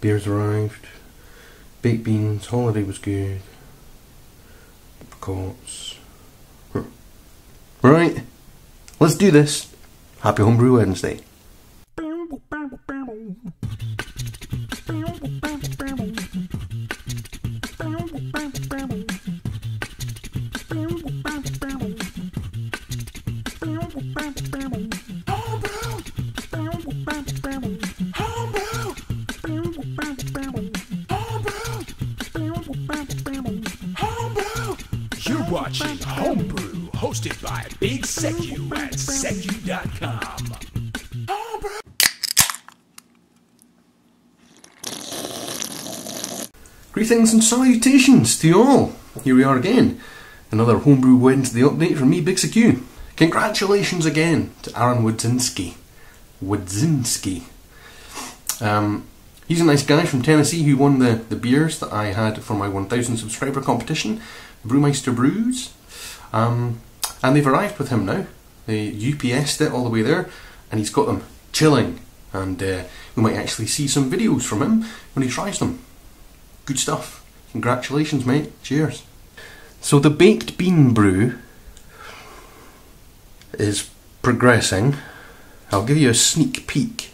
Beers arrived. Baked beans. Holiday was good. Apricots. Right, let's do this. Happy Homebrew Wednesday. You're watching Homebrew, hosted by Big Secu at secu.com. Greetings and salutations to you all. Here we are again. Another Homebrew Wednesday update from me, Big Secu. Congratulations again to Aaron Wodzinski. He's a nice guy from Tennessee who won the beers that I had for my 1000 subscriber competition, Brewmeister Brews. And they've arrived with him now. They UPS'd it all the way there, and he's got them chilling. And we might actually see some videos from him when he tries them. Good stuff. Congratulations, mate. Cheers. So the baked bean brew is progressing. I'll give you a sneak peek,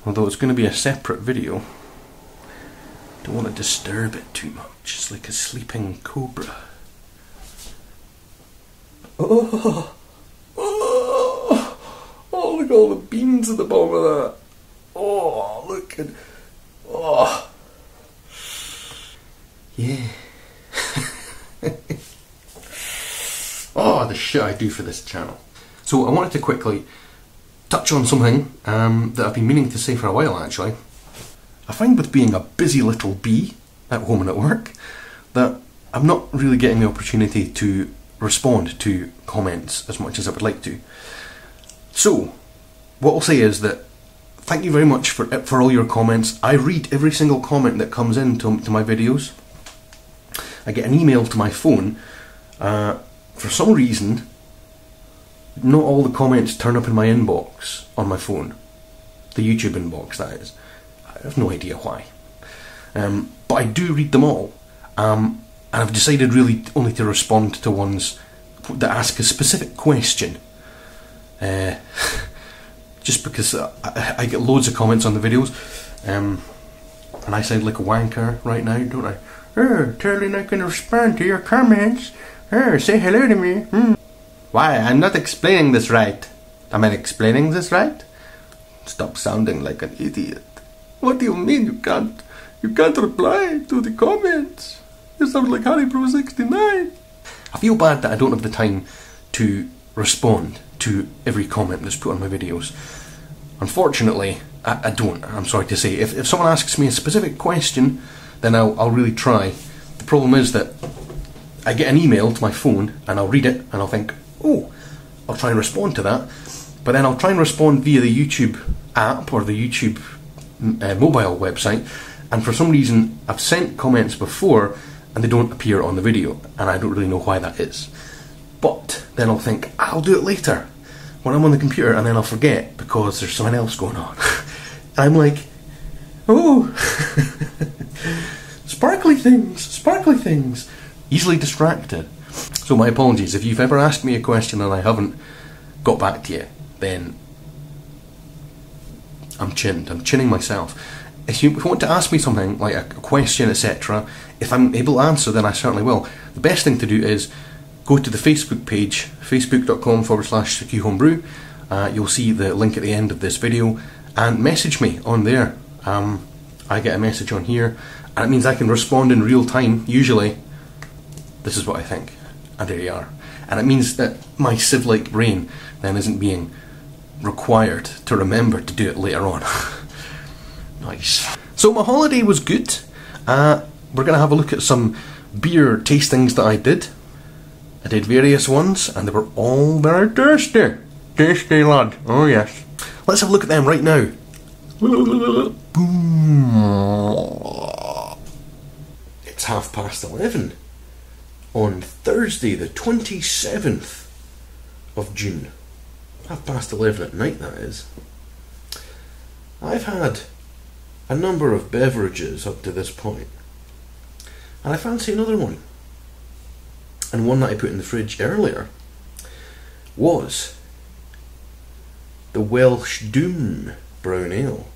although it's going to be a separate video. Don't want to disturb it too much. It's like a sleeping cobra. Oh, look at all the beans at the bottom of that. Oh, look at... Oh. Yeah. Oh, the shit I do for this channel. So I wanted to quickly touch on something that I've been meaning to say for a while actually. I find with being a busy little bee at home and at work that I'm not really getting the opportunity to respond to comments as much as I would like to. So what I'll say is that thank you very much for all your comments. I read every single comment that comes in to my videos. I get an email to my phone. For some reason, not all the comments turn up in my inbox on my phone. The YouTube inbox, that is. I have no idea why. But I do read them all. And I've decided really only to respond to ones that ask a specific question. Just because I get loads of comments on the videos. And I sound like a wanker right now, don't I? Totally not going to respond to your comments. Say hello to me. Why? I'm not explaining this right. Am I explaining this right? Stop sounding like an idiot. What do you mean you can't reply to the comments? You sound like Harry Bro 69. I feel bad that I don't have the time to respond to every comment that's put on my videos. Unfortunately, I don't. I'm sorry to say. If someone asks me a specific question, then I'll really try. The problem is that I get an email to my phone and I'll read it and I'll think, oh, I'll try and respond to that. But then I'll try and respond via the YouTube app or the YouTube mobile website, and for some reason I've sent comments before and they don't appear on the video, and I don't really know why that is. But then I'll think, I'll do it later when I'm on the computer, and then I'll forget because there's something else going on. And I'm like, oh, sparkly things, easily distracted. So my apologies, if you've ever asked me a question and I haven't got back to you, then I'm chinning myself. If you want to ask me something, like a question, etc., if I'm able to answer, then I certainly will. The best thing to do is go to the Facebook page, facebook.com/SecuHomebrew. You'll see the link at the end of this video, and message me on there. I get a message on here, and it means I can respond in real time. Usually, this is what I think, and there you are. And it means that my sieve-like brain then isn't being required to remember to do it later on. Nice. So my holiday was good. We're going to have a look at some beer tastings that I did. I did various ones, and they were all very tasty. Tasty, lad. Oh yes. Let's have a look at them right now. It's 11:30 on Thursday the 27th of June. 11:30 at night, that is. I've had a number of beverages up to this point, and I fancy another one. And one that I put in the fridge earlier was the Welsh Doom Brown Ale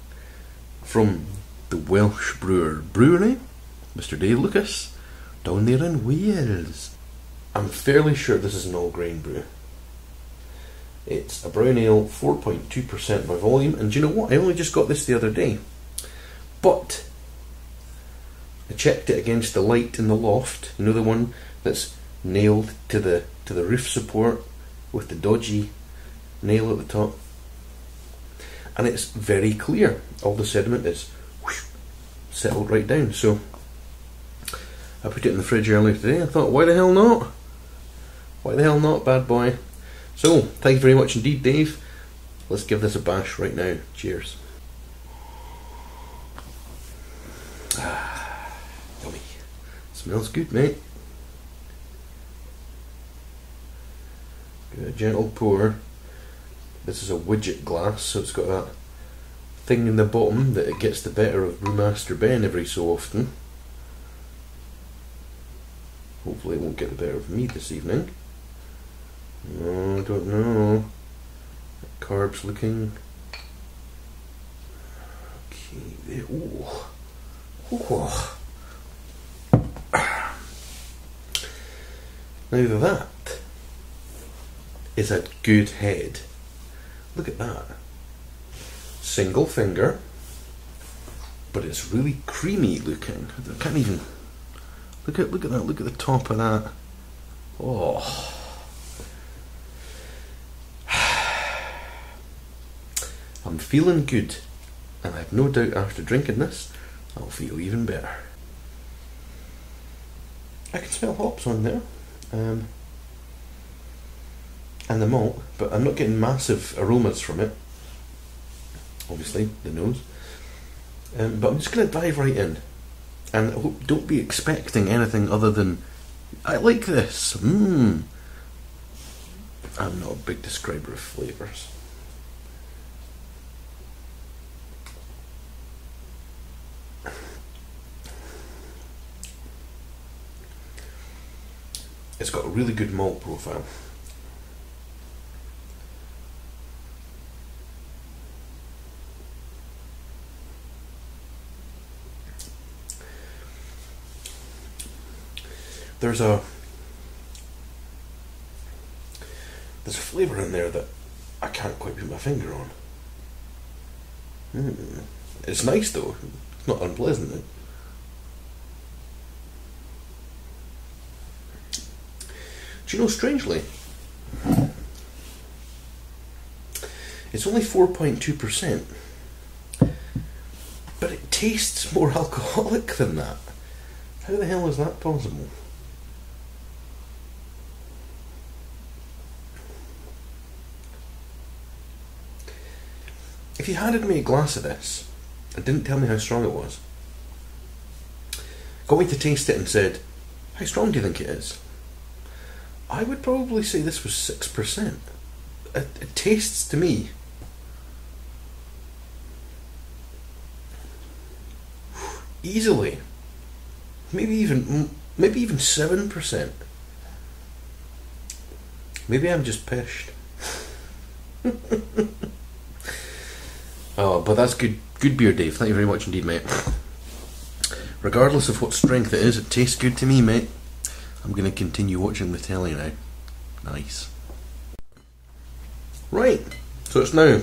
from the Welshbrewer brewery, Mr. Dave Lucas, down there in Wales. I'm fairly sure this is an all-grain brew. It's a brown ale, 4.2% by volume, and do you know what? I only just got this the other day, but I checked it against the light in the loft. You know, the one that's nailed to the roof support with the dodgy nail at the top, and it's very clear. All the sediment is settled right down. So I put it in the fridge earlier today. I thought, why the hell not? Why the hell not, bad boy? So thank you very much indeed, Dave. Let's give this a bash right now. Cheers. Yummy. Smells good, mate. Give it a gentle pour. This is a widget glass, so it's got that thing in the bottom that it gets the better of Brewmaster Ben every so often. Hopefully it won't get the better of me this evening. Oh, I don't know. Carbs looking. Okay, there. Oh. Oh. Now that is a good head. Look at that. Single finger, but it's really creamy looking. I can't even look at that. Look at the top of that. Oh. I'm feeling good, and I have no doubt after drinking this, I'll feel even better. I can smell hops on there, and the malt, but I'm not getting massive aromas from it. Obviously, the nose. But I'm just going to dive right in, and I hope, don't be expecting anything other than, I like this. I'm not a big describer of flavours. It's got a really good malt profile. There's a flavour in there that I can't quite put my finger on. It's nice though. It's not unpleasant. Do you know, strangely, it's only 4.2%, but it tastes more alcoholic than that. How the hell is that possible? If you handed me a glass of this and didn't tell me how strong it was, got me to taste it and said, how strong do you think it is? I would probably say this was 6%. It tastes to me easily, maybe even 7%. Maybe I'm just pissed. Oh, but that's good beer, Dave. Thank you very much indeed, mate. Regardless of what strength it is, it tastes good to me, mate. I'm going to continue watching the telly now. Nice. Right, so it's now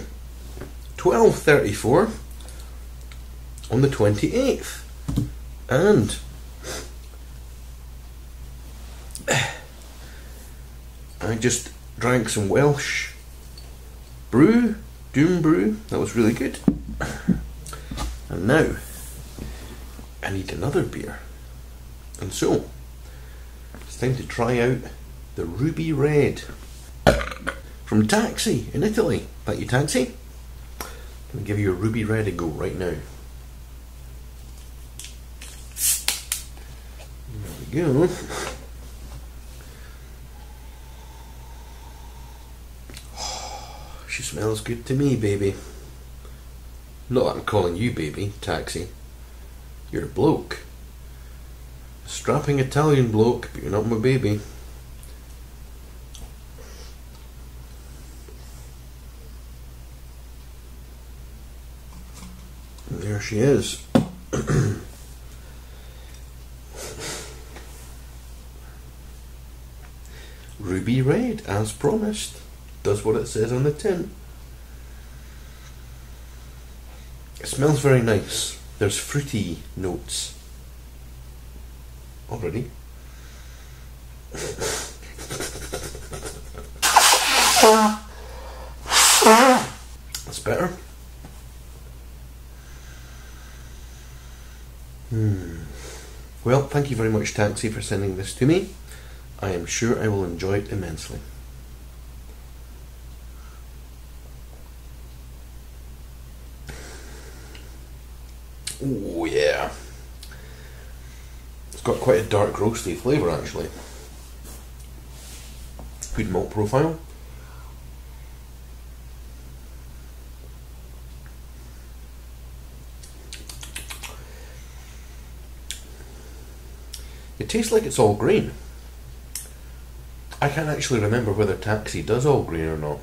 12:34 on the 28th, and I just drank some Welsh Brew, Doom Brew. That was really good. And now I need another beer, and so it's time to try out the Ruby Red from Taxi in Italy. Thank you, Taxi. I'm going to give you a Ruby Red a go right now. There we go. She smells good to me, baby. Not that I'm calling you baby, Taxi. You're a bloke. A strapping Italian bloke, but you're not my baby. And there she is. Ruby red, as promised. Does what it says on the tin. It smells very nice. There's fruity notes already. That's better. Well, thank you very much, Taxi, for sending this to me. I am sure I will enjoy it immensely. Oh yeah. It's got quite a dark roasty flavour actually. Good malt profile. It tastes like it's all grain. I can't actually remember whether Taxi does all grain or not.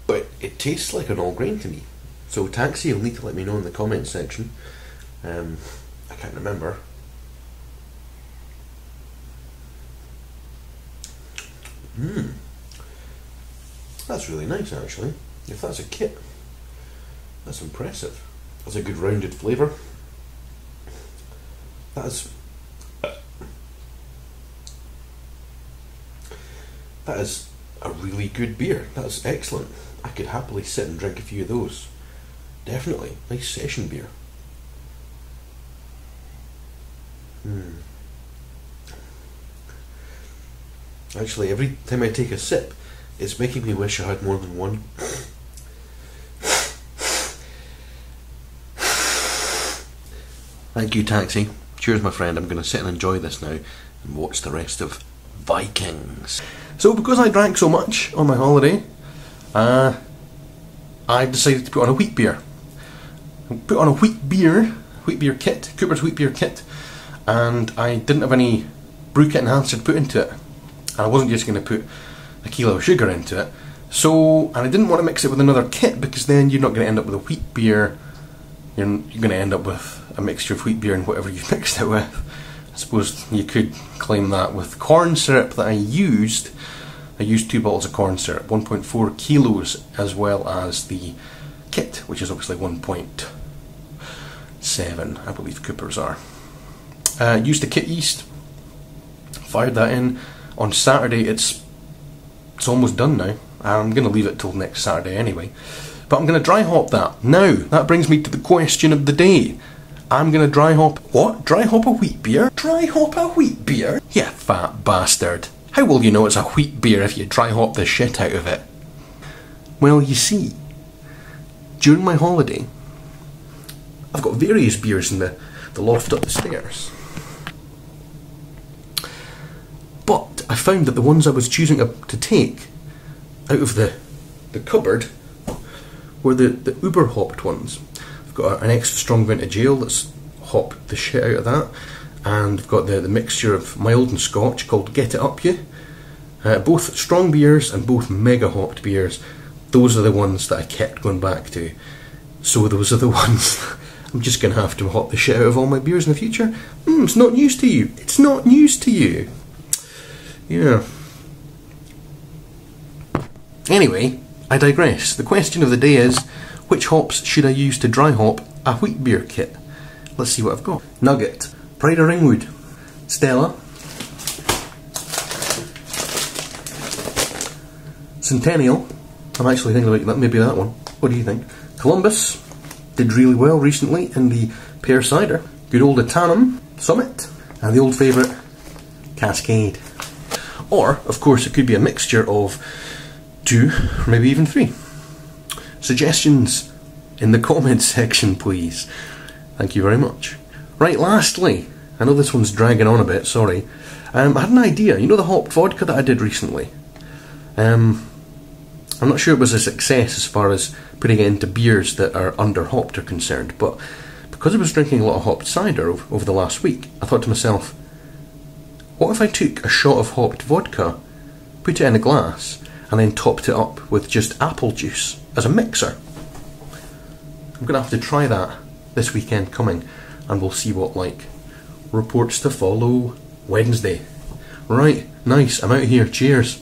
But it tastes like an all grain to me. So Taxi, you'll need to let me know in the comments section. I can't remember. That's really nice actually. If that's a kit, that's impressive. That's a good rounded flavour. That is a really good beer. That's excellent. I could happily sit and drink a few of those. Definitely. Nice session beer. Actually, every time I take a sip, it's making me wish I had more than one. Thank you, Taxi. Cheers, my friend. I'm going to sit and enjoy this now and watch the rest of Vikings. So, because I drank so much on my holiday, I decided to put on a wheat beer. I put on a wheat beer kit, Cooper's wheat beer kit, and I didn't have any brew kit enhancer to put into it. And I wasn't just going to put a kilo of sugar into it. So, and I didn't want to mix it with another kit because then you're not going to end up with a wheat beer. You're going to end up with a mixture of wheat beer and whatever you've mixed it with. I suppose you could claim that with corn syrup that I used 2 bottles of corn syrup, 1.4 kilos, as well as the kit, which is obviously 1.7, I believe Coopers are. Used the kit yeast, fired that in. On Saturday, it's almost done now. I'm going to leave it till next Saturday anyway. But I'm going to dry hop that. Now, that brings me to the question of the day. I'm going to dry hop... What? Dry hop a wheat beer? Dry hop a wheat beer? You fat bastard. How will you know it's a wheat beer if you dry hop the shit out of it? Well, you see, during my holiday, I've got various beers in the loft up the stairs. But I found that the ones I was choosing to take out of the cupboard were the uber hopped ones. I've got an extra strong vintage ale that's hopped the shit out of that, and I've got the mixture of mild and Scotch called Get It Up You. Both strong beers and both mega hopped beers. Those are the ones that I kept going back to. So those are the ones I'm just going to have to hop the shit out of all my beers in the future. It's not news to you. It's not news to you. Yeah. Anyway, I digress. The question of the day is, which hops should I use to dry hop a wheat beer kit? Let's see what I've got. Nugget, Pride of Ringwood, Stella, Centennial. I'm actually thinking about that, maybe that one. What do you think? Columbus did really well recently in the pear cider. Good old Atanum, Summit, and the old favourite, Cascade. Or, of course, it could be a mixture of 2, or maybe even 3. Suggestions in the comments section, please. Thank you very much. Right, lastly, I know this one's dragging on a bit, sorry. I had an idea. You know the hopped vodka that I did recently? I'm not sure it was a success as far as putting it into beers that are under-hopped are concerned, but because I was drinking a lot of hopped cider over the last week, I thought to myself, what if I took a shot of hopped vodka, put it in a glass, and then topped it up with just apple juice as a mixer? I'm going to have to try that this weekend coming, and we'll see what like. Reports to follow Wednesday. Right, nice, I'm out of here, cheers.